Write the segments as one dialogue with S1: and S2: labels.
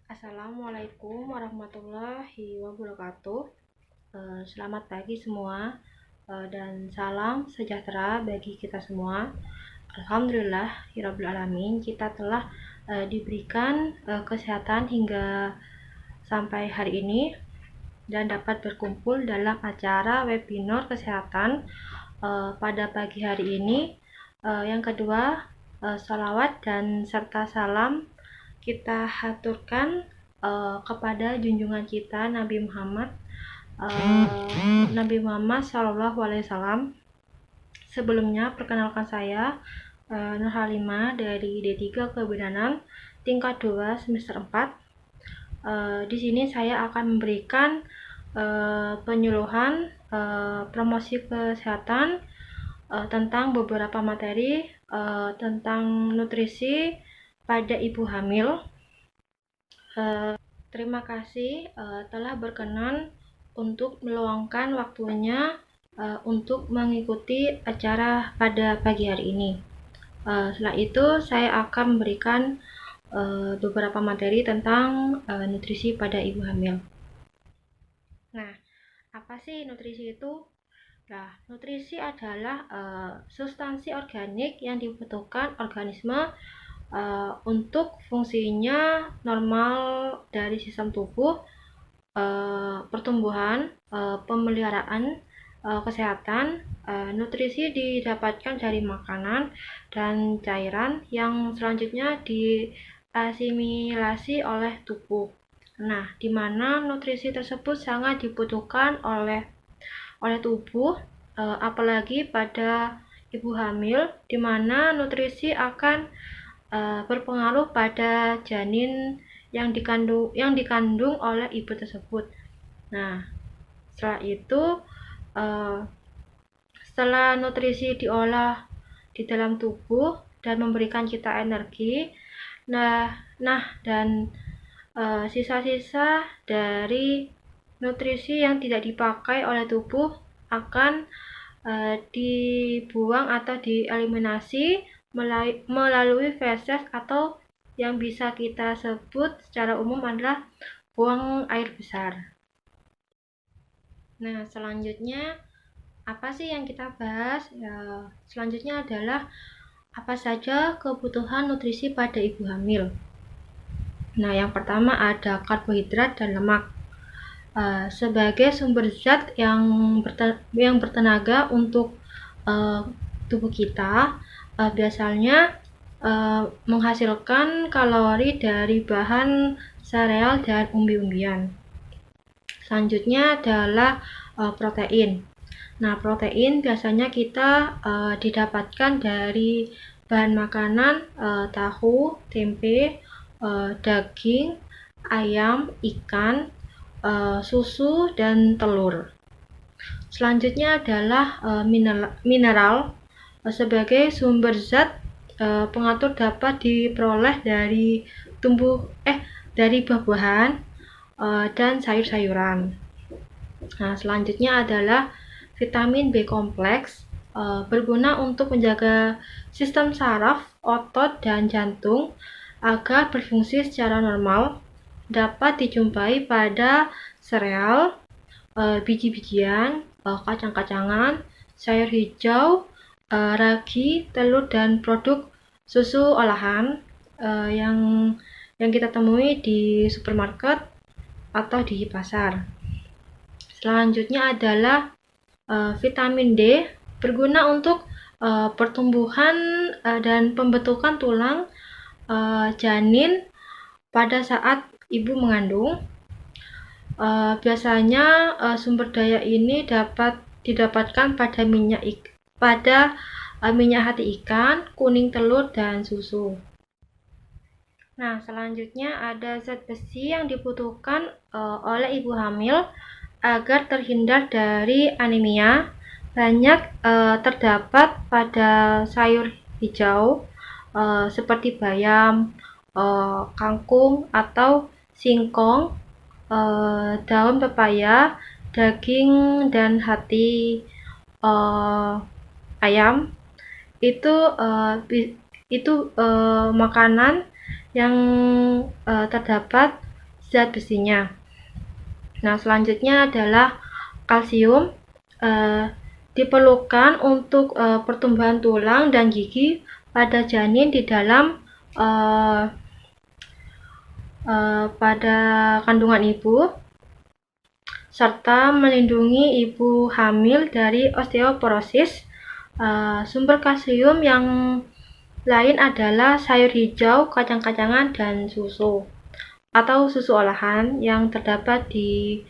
S1: Assalamualaikum warahmatullahi wabarakatuh. Selamat pagi semua, dan salam sejahtera bagi kita semua. Alhamdulillahirabbil alamin, kita telah diberikan kesehatan hingga sampai hari ini dan dapat berkumpul dalam acara webinar kesehatan pada pagi hari ini. Yang kedua, salawat dan serta salam kita haturkan kepada junjungan kita Nabi Muhammad Shallallahu Alaihi Wasallam. Sebelumnya perkenalkan saya Nur Halimah dari D3 Kebidanan tingkat 2 semester 4. Di sini saya akan memberikan penyuluhan promosi kesehatan tentang beberapa materi tentang nutrisi pada ibu hamil. Terima kasih telah berkenan untuk meluangkan waktunya untuk mengikuti acara pada pagi hari ini. Setelah itu saya akan memberikan beberapa materi tentang nutrisi pada ibu hamil. Nah, apa sih nutrisi itu? Nah, nutrisi adalah substansi organik yang dibutuhkan organisme untuk fungsinya normal dari sistem tubuh, pertumbuhan, pemeliharaan, kesehatan. Nutrisi didapatkan dari makanan dan cairan yang selanjutnya diasimilasi oleh tubuh. Nah, di mana nutrisi tersebut sangat dibutuhkan oleh tubuh, apalagi pada ibu hamil, di mana nutrisi akan berpengaruh pada janin yang dikandung oleh ibu tersebut. Nah, setelah itu setelah nutrisi diolah di dalam tubuh dan memberikan kita energi, dan sisa-sisa dari nutrisi yang tidak dipakai oleh tubuh akan dibuang atau dieliminasi melalui feses, atau yang bisa kita sebut secara umum adalah buang air besar. Nah, selanjutnya apa sih yang kita bahas? Selanjutnya adalah apa saja kebutuhan nutrisi pada ibu hamil. Nah, yang pertama ada karbohidrat dan lemak sebagai sumber zat yang bertenaga untuk tubuh kita. Biasanya menghasilkan kalori dari bahan sereal dan umbi-umbian. Selanjutnya adalah protein. Nah, protein biasanya kita didapatkan dari bahan makanan tahu, tempe, daging, ayam, ikan, susu, dan telur. Selanjutnya adalah mineral. Sebagai sumber zat pengatur dapat diperoleh dari buah-buahan dan sayur-sayuran. Nah, selanjutnya adalah vitamin B kompleks, berguna untuk menjaga sistem saraf, otot, dan jantung agar berfungsi secara normal. Dapat dijumpai pada sereal, biji-bijian, kacang-kacangan, sayur hijau, ragi, telur, dan produk susu olahan yang kita temui di supermarket atau di pasar. Selanjutnya adalah vitamin D, berguna untuk pertumbuhan dan pembentukan tulang janin pada saat ibu mengandung. Biasanya sumber daya ini dapat didapatkan pada minyak hati ikan, kuning telur, dan susu. Nah, selanjutnya ada zat besi yang dibutuhkan oleh ibu hamil agar terhindar dari anemia. Banyak terdapat pada sayur hijau seperti bayam, kangkung atau singkong, daun pepaya, daging, dan hati ayam. Itu makanan yang terdapat zat besinya. Nah, selanjutnya adalah kalsium. Diperlukan untuk pertumbuhan tulang dan gigi pada janin di dalam pada kandungan ibu, serta melindungi ibu hamil dari osteoporosis. Sumber kalsium yang lain adalah sayur hijau, kacang-kacangan, dan susu atau susu olahan yang terdapat di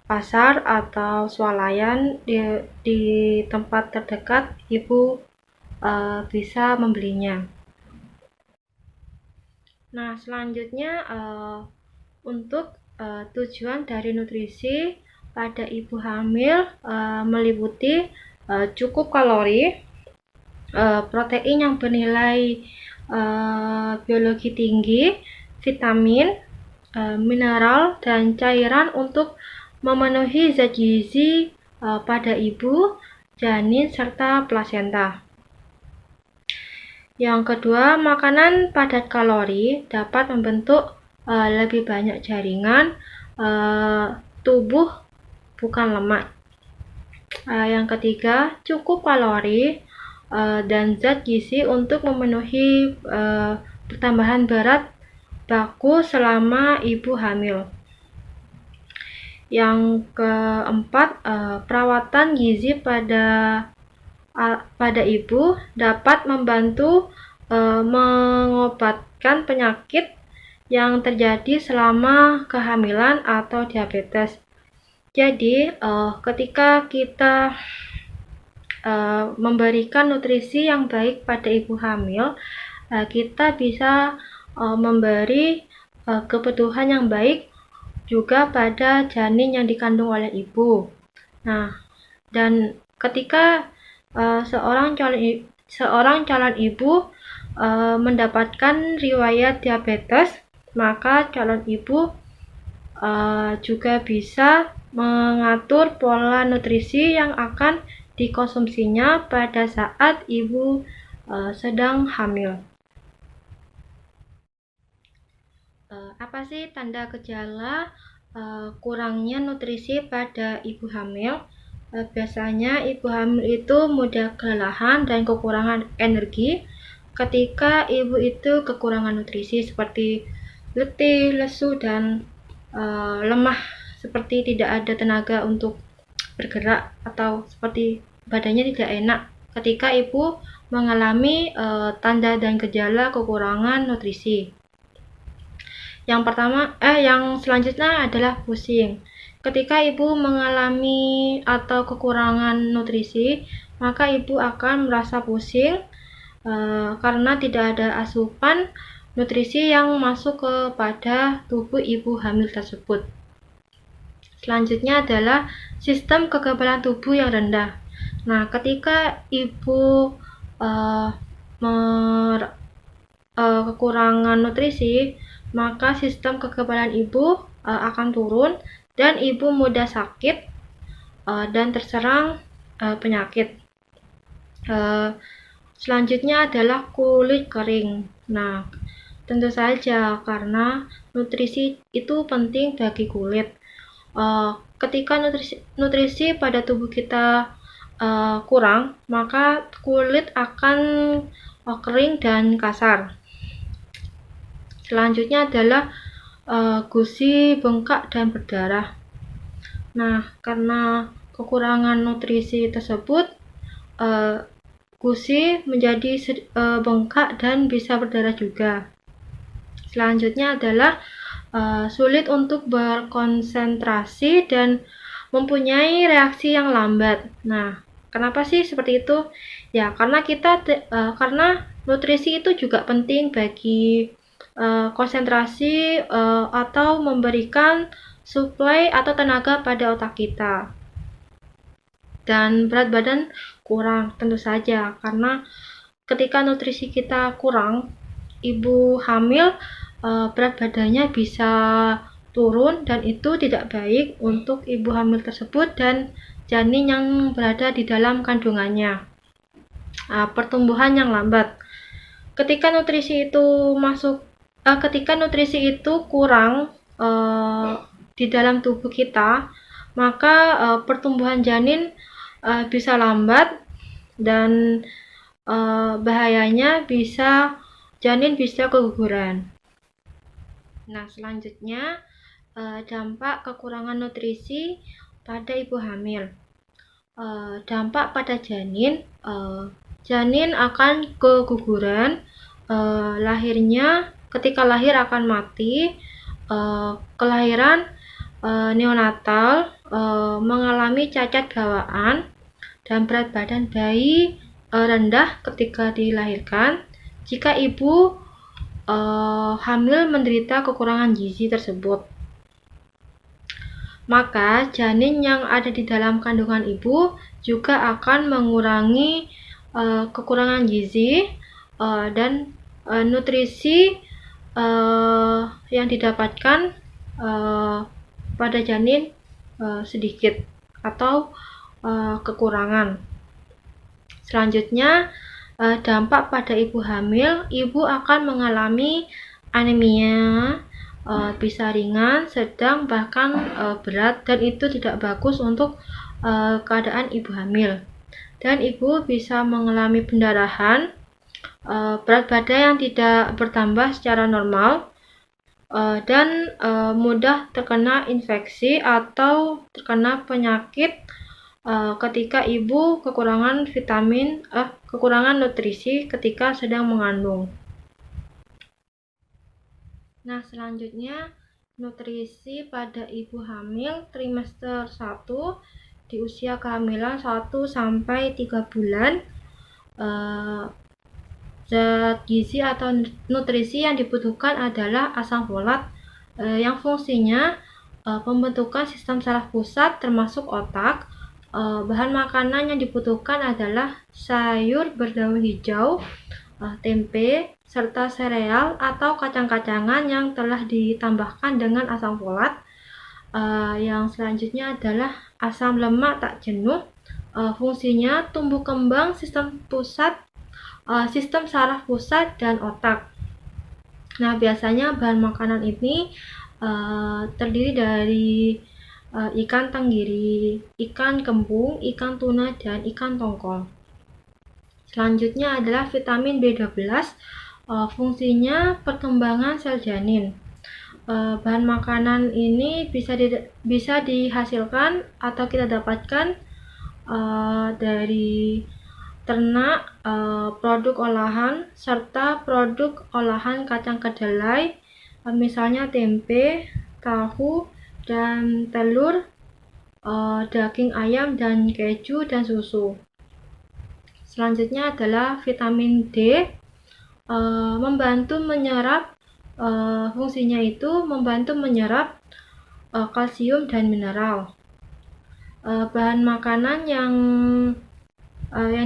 S1: pasar atau swalayan di tempat terdekat ibu bisa membelinya. Nah, selanjutnya untuk tujuan dari nutrisi pada ibu hamil meliputi cukup kalori, protein yang bernilai biologi tinggi, vitamin, mineral, dan cairan untuk memenuhi zat gizi pada ibu, janin, serta plasenta. Yang kedua, makanan padat kalori dapat membentuk lebih banyak jaringan tubuh, bukan lemak. Yang ketiga, cukup kalori dan zat gizi untuk memenuhi pertambahan berat baku selama ibu hamil. Yang keempat, perawatan gizi pada ibu dapat membantu mengobatkan penyakit yang terjadi selama kehamilan atau diabetes. Jadi, ketika kita memberikan nutrisi yang baik pada ibu hamil, kita bisa memberi kebutuhan yang baik juga pada janin yang dikandung oleh ibu. Nah, dan ketika seorang calon ibu mendapatkan riwayat diabetes, maka calon ibu juga bisa mengatur pola nutrisi yang akan dikonsumsinya pada saat ibu sedang hamil. Apa sih tanda gejala kurangnya nutrisi pada ibu hamil? Biasanya ibu hamil itu mudah kelelahan dan kekurangan energi. Ketika ibu itu kekurangan nutrisi seperti letih, lesu, dan lemah, seperti tidak ada tenaga untuk bergerak atau seperti badannya tidak enak ketika ibu mengalami tanda dan gejala kekurangan nutrisi. Yang selanjutnya adalah pusing. Ketika ibu mengalami atau kekurangan nutrisi, maka ibu akan merasa pusing karena tidak ada asupan nutrisi yang masuk kepada tubuh ibu hamil tersebut. Selanjutnya adalah sistem kekebalan tubuh yang rendah. Nah, ketika ibu kekurangan nutrisi, maka sistem kekebalan ibu akan turun dan ibu mudah sakit dan terserang penyakit. Selanjutnya adalah kulit kering. Nah, tentu saja karena nutrisi itu penting bagi kulit. Ketika nutrisi pada tubuh kita kurang, maka kulit akan kering dan kasar. Selanjutnya adalah gusi bengkak dan berdarah. Nah, karena kekurangan nutrisi tersebut, gusi menjadi bengkak dan bisa berdarah juga. Selanjutnya adalah sulit untuk berkonsentrasi dan mempunyai reaksi yang lambat. Nah, kenapa sih seperti itu? Ya, karena karena nutrisi itu juga penting bagi konsentrasi atau memberikan suplai atau tenaga pada otak kita. Dan berat badan kurang, tentu saja, karena ketika nutrisi kita kurang, ibu hamil berat badannya bisa turun dan itu tidak baik untuk ibu hamil tersebut dan janin yang berada di dalam kandungannya. Pertumbuhan yang lambat. Ketika nutrisi itu masuk ketika nutrisi itu kurang di dalam tubuh kita, maka pertumbuhan janin bisa lambat dan bahayanya janin bisa keguguran. Nah, selanjutnya dampak kekurangan nutrisi pada ibu hamil. Dampak pada janin, janin akan keguguran, ketika lahir akan mati, kelahiran neonatal, mengalami cacat bawaan, dan berat badan bayi rendah ketika dilahirkan jika ibu hamil menderita kekurangan gizi tersebut. Maka janin yang ada di dalam kandungan ibu juga akan mengurangi kekurangan gizi dan nutrisi yang didapatkan pada janin sedikit atau kekurangan. Selanjutnya, dampak pada ibu hamil, ibu akan mengalami anemia, bisa ringan, sedang, bahkan berat, dan itu tidak bagus untuk keadaan ibu hamil. Dan ibu bisa mengalami pendarahan, berat badan yang tidak bertambah secara normal, dan mudah terkena infeksi atau terkena penyakit ketika ibu kekurangan nutrisi ketika sedang mengandung. Nah, selanjutnya nutrisi pada ibu hamil trimester 1 di usia kehamilan 1-3 bulan. Zat gizi atau nutrisi yang dibutuhkan adalah asam folat yang fungsinya pembentukan sistem saraf pusat termasuk otak. Bahan makanan yang dibutuhkan adalah sayur berdaun hijau, tempe, serta sereal atau kacang-kacangan yang telah ditambahkan dengan asam folat. Yang selanjutnya adalah asam lemak tak jenuh, fungsinya tumbuh kembang sistem saraf pusat dan otak. Nah, biasanya bahan makanan ini terdiri dari ikan tenggiri, ikan kembung, ikan tuna, dan ikan tongkol. Selanjutnya adalah vitamin B12, fungsinya perkembangan sel janin. Bahan makanan ini bisa dihasilkan atau kita dapatkan dari ternak, produk olahan, serta produk olahan kacang kedelai, misalnya tempe, tahu, dan telur, daging ayam, dan keju, dan susu. Selanjutnya adalah vitamin D, fungsinya itu membantu menyerap kalsium dan mineral. Bahan makanan yang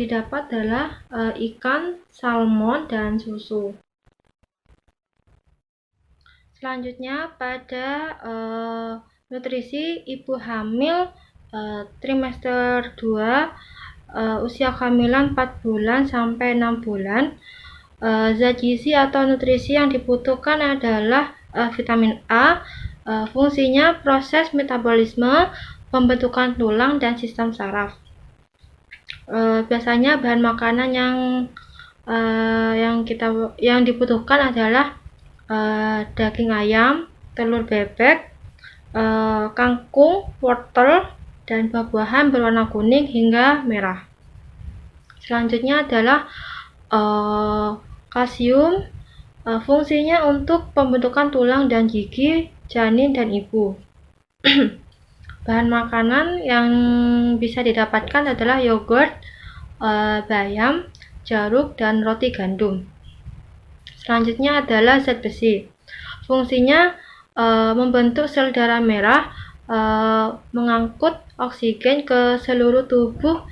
S1: didapat adalah ikan, salmon, dan susu. Selanjutnya pada nutrisi ibu hamil trimester 2 usia kehamilan 4 bulan sampai 6 bulan. Zat gizi atau nutrisi yang dibutuhkan adalah vitamin A, fungsinya proses metabolisme, pembentukan tulang, dan sistem saraf. Biasanya bahan makanan yang dibutuhkan adalah daging ayam, telur bebek, kangkung, wortel, dan buah-buahan berwarna kuning hingga merah. Selanjutnya adalah kalsium, fungsinya untuk pembentukan tulang dan gigi janin dan ibu. Bahan makanan yang bisa didapatkan adalah yogurt, bayam, jeruk, dan roti gandum. Selanjutnya adalah zat besi. Fungsinya membentuk sel darah merah, mengangkut oksigen ke seluruh tubuh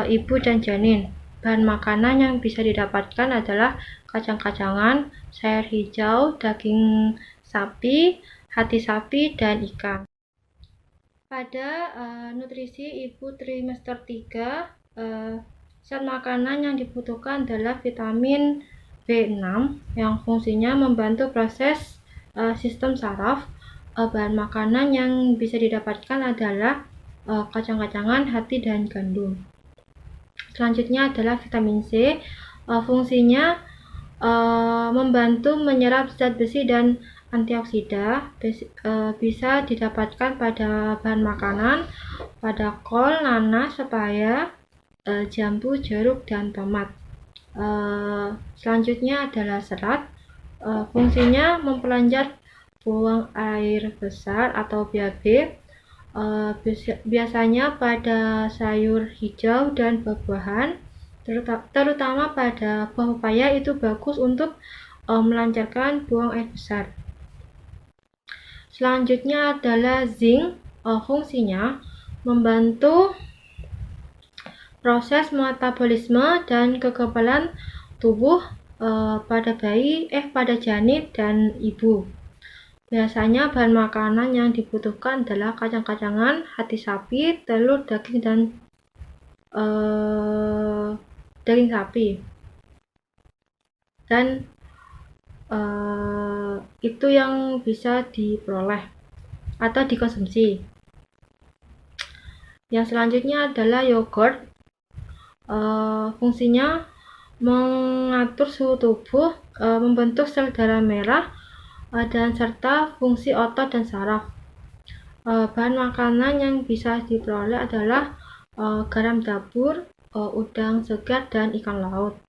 S1: ibu dan janin. Bahan makanan yang bisa didapatkan adalah kacang-kacangan, sayur hijau, daging sapi, hati sapi, dan ikan. Pada nutrisi ibu trimester 3, zat makanan yang dibutuhkan adalah vitamin B6 yang fungsinya membantu proses sistem saraf. Bahan makanan yang bisa didapatkan adalah kacang-kacangan, hati, dan gandum. Selanjutnya adalah vitamin C. Fungsinya membantu menyerap zat besi dan antioksida. Bisa didapatkan pada bahan makanan, pada kol, nanas, pepaya, jambu, jeruk, dan tomat. Selanjutnya adalah serat. Fungsinya memperlancar buang air besar atau BAB, biasanya pada sayur hijau dan buah-buahan, terutama pada buah pepaya itu bagus untuk melancarkan buang air besar. Selanjutnya adalah zinc. Fungsinya membantu proses metabolisme dan kekebalan tubuh pada janin dan ibu. Biasanya bahan makanan yang dibutuhkan adalah kacang-kacangan, hati sapi, telur, daging, dan daging sapi. Dan itu yang bisa diperoleh atau dikonsumsi. Yang selanjutnya adalah yogurt. Fungsinya mengatur suhu tubuh, membentuk sel darah merah, dan serta fungsi otot dan saraf. Bahan makanan yang bisa diperoleh adalah garam dapur, udang segar, dan ikan laut.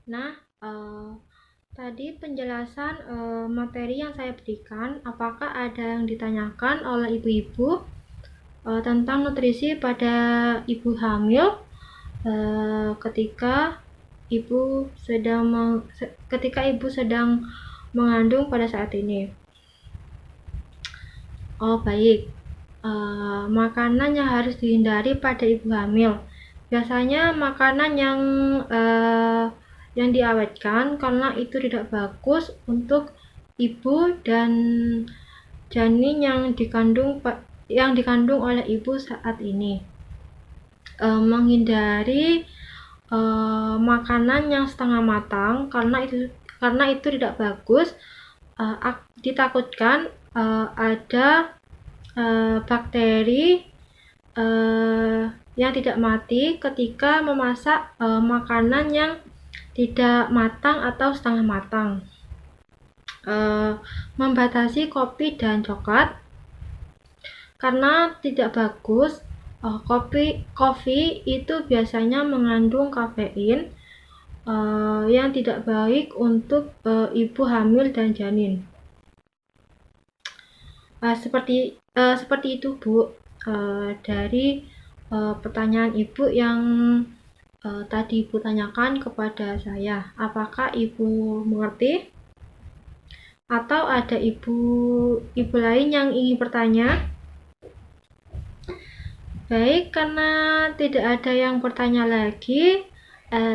S1: Nah, tadi penjelasan materi yang saya berikan. Apakah ada yang ditanyakan oleh ibu-ibu tentang nutrisi pada ibu hamil ketika ibu sedang mengandung pada saat ini? Baik. Makanan yang harus dihindari pada ibu hamil. Biasanya makanan yang diawetkan karena itu tidak bagus untuk ibu dan janin yang dikandung oleh ibu saat ini. Menghindari makanan yang setengah matang karena itu tidak bagus. Ditakutkan ada bakteri yang tidak mati ketika memasak makanan yang tidak matang atau setengah matang. Membatasi kopi dan coklat karena tidak bagus. Kopi itu biasanya mengandung kafein yang tidak baik untuk ibu hamil dan janin. Seperti itu, Bu, dari pertanyaan Ibu yang tadi Ibu tanyakan kepada saya. Apakah Ibu mengerti? Atau ada ibu lain yang ingin bertanya? Baik, karena tidak ada yang bertanya lagi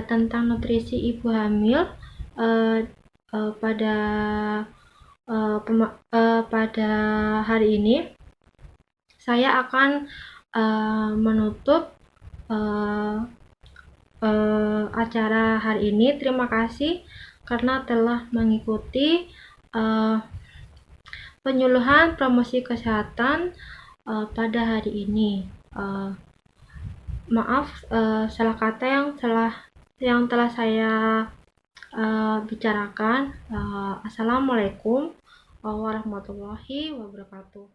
S1: tentang nutrisi ibu hamil pada hari ini, saya akan menutup acara hari ini. Terima kasih karena telah mengikuti penyuluhan promosi kesehatan pada hari ini. Maaf salah kata yang telah saya bicarakan. Assalamualaikum warahmatullahi wabarakatuh.